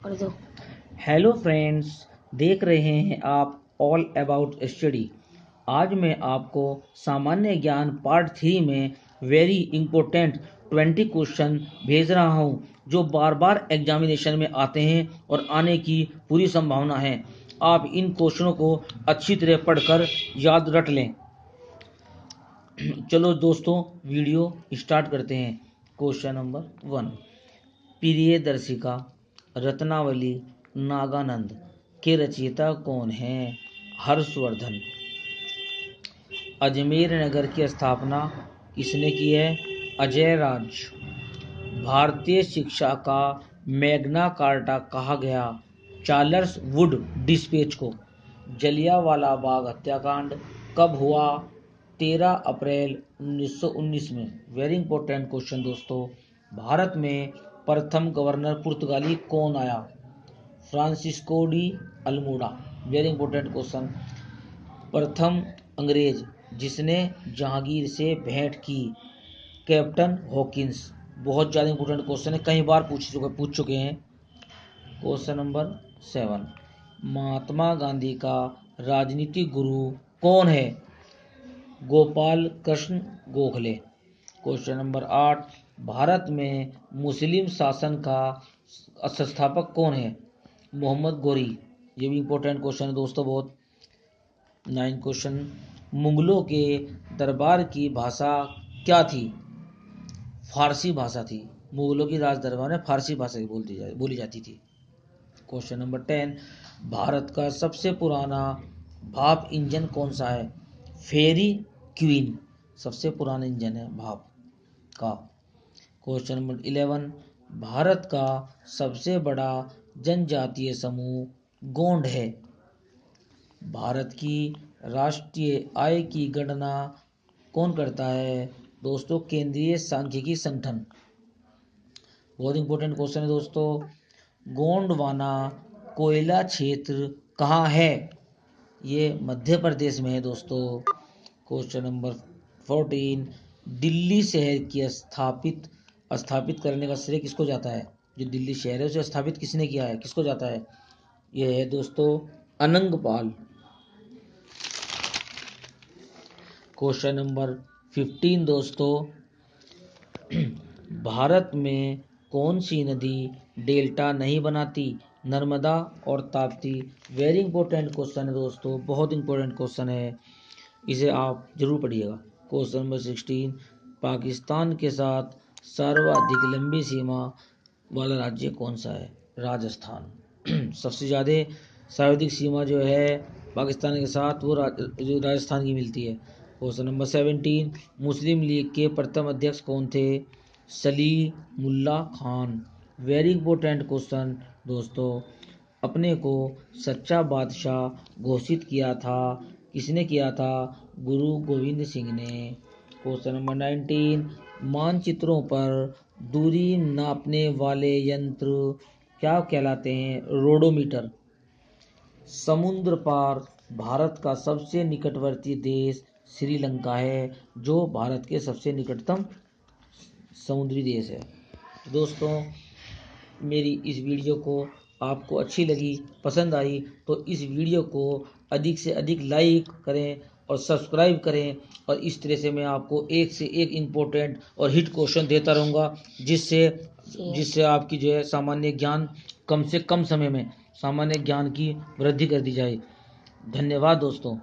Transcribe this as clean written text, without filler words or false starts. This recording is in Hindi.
और दो। हेलो फ्रेंड्स, देख रहे हैं आप ऑल अबाउट स्टडी। आज मैं आपको सामान्य ज्ञान पार्ट 3 में वेरी इंपॉर्टेंट 20 क्वेश्चन भेज रहा हूं जो बार बार एग्जामिनेशन में आते हैं और आने की पूरी संभावना है। आप इन क्वेश्चनों को अच्छी तरह पढ़कर याद रख लें। चलो दोस्तों, वीडियो स्टार्ट करते हैं। Question number 1। प्रियदर्शिका रत्नावली नागानंद के रचयिता कौन हैं? हर्षवर्धन। अजमेर नगर की स्थापना किसने की है? अजय राज। भारतीय शिक्षा का मैग्ना कार्टा कहा गया चार्ल्स वुड डिस्पैच को। जलियांवाला बाग हत्याकांड कब हुआ? 13 अप्रैल 1919 में। वेरी इंपॉर्टेंट क्वेश्चन दोस्तों। भारत में प्रथम गवर्नर पुर्तगाली कौन आया? Francisco de Almora. Very important question. प्रथम अंग्रेज जिसने जहांगीर से भेंट की? Captain Hawkins. बहुत ज़्यादा इंपॉर्टेंट क्वेश्चन है, कई बार पूछ चुके हैं। Question number 7। महात्मा गांधी का राजनीतिक गुरु कौन है? गोपाल कृष्ण गोखले। Question number 8। भारत में मुस्लिम शासन का संस्थापक कौन है? मोहम्मद गोरी। ये भी इंपॉर्टेंट क्वेश्चन है दोस्तों बहुत। 9 क्वेश्चन। मुगलों के दरबार की भाषा क्या थी? फारसी भाषा थी। मुगलों की राज दरबार में फारसी भाषा बोली जाती थी। Question number 10। भारत का सबसे पुराना भाप इंजन कौन सा है? फेरी क्वीन सबसे पुराना इंजन है भाप का। Question number 11। भारत का सबसे बड़ा जनजातीय समूह गोंड है। भारत की राष्ट्रीय आय की गणना कौन करता है? दोस्तों, केंद्रीय सांख्यिकी संगठन। बहुत इंपॉर्टेंट क्वेश्चन है दोस्तों। गोंडवाना कोयला क्षेत्र कहाँ है? ये मध्य प्रदेश में है दोस्तों। Question number 14। दिल्ली शहर की स्थापित करने का श्रेय किसको जाता है? जो दिल्ली शहर है उसे स्थापित किसने किया है, किसको जाता है? यह है दोस्तों अनंगपाल। क्वेश्चन नंबर 15 दोस्तों। भारत में कौन सी नदी डेल्टा नहीं बनाती? नर्मदा और ताप्ती। वेरी इंपॉर्टेंट क्वेश्चन है दोस्तों, बहुत इंपॉर्टेंट क्वेश्चन है, इसे आप जरूर पढ़िएगा। Question number 16। पाकिस्तान के साथ सर्वाधिक लंबी सीमा वाला राज्य कौन सा है? राजस्थान। सबसे ज़्यादा सर्वाधिक सीमा जो है पाकिस्तान के साथ वो जो राजस्थान की मिलती है। Question number 17। मुस्लिम लीग के प्रथम अध्यक्ष कौन थे? Salimullah Khan. Very important question दोस्तों। अपने को सच्चा बादशाह घोषित किया था, किसने किया था? गुरु गोविंद सिंह ने। Question number 19। मानचित्रों पर दूरी नापने वाले यंत्र क्या कहलाते हैं? रोडोमीटर। समुद्र पार भारत का सबसे निकटवर्ती देश श्रीलंका है, जो भारत के सबसे निकटतम समुद्री देश है। दोस्तों, मेरी इस वीडियो को आपको अच्छी लगी, पसंद आई तो इस वीडियो को अधिक से अधिक लाइक करें और सब्सक्राइब करें। और इस तरह से मैं आपको एक से एक इम्पोर्टेंट और हिट क्वेश्चन देता रहूँगा, जिससे आपकी जो है सामान्य ज्ञान कम से कम समय में सामान्य ज्ञान की वृद्धि कर दी जाए। धन्यवाद दोस्तों।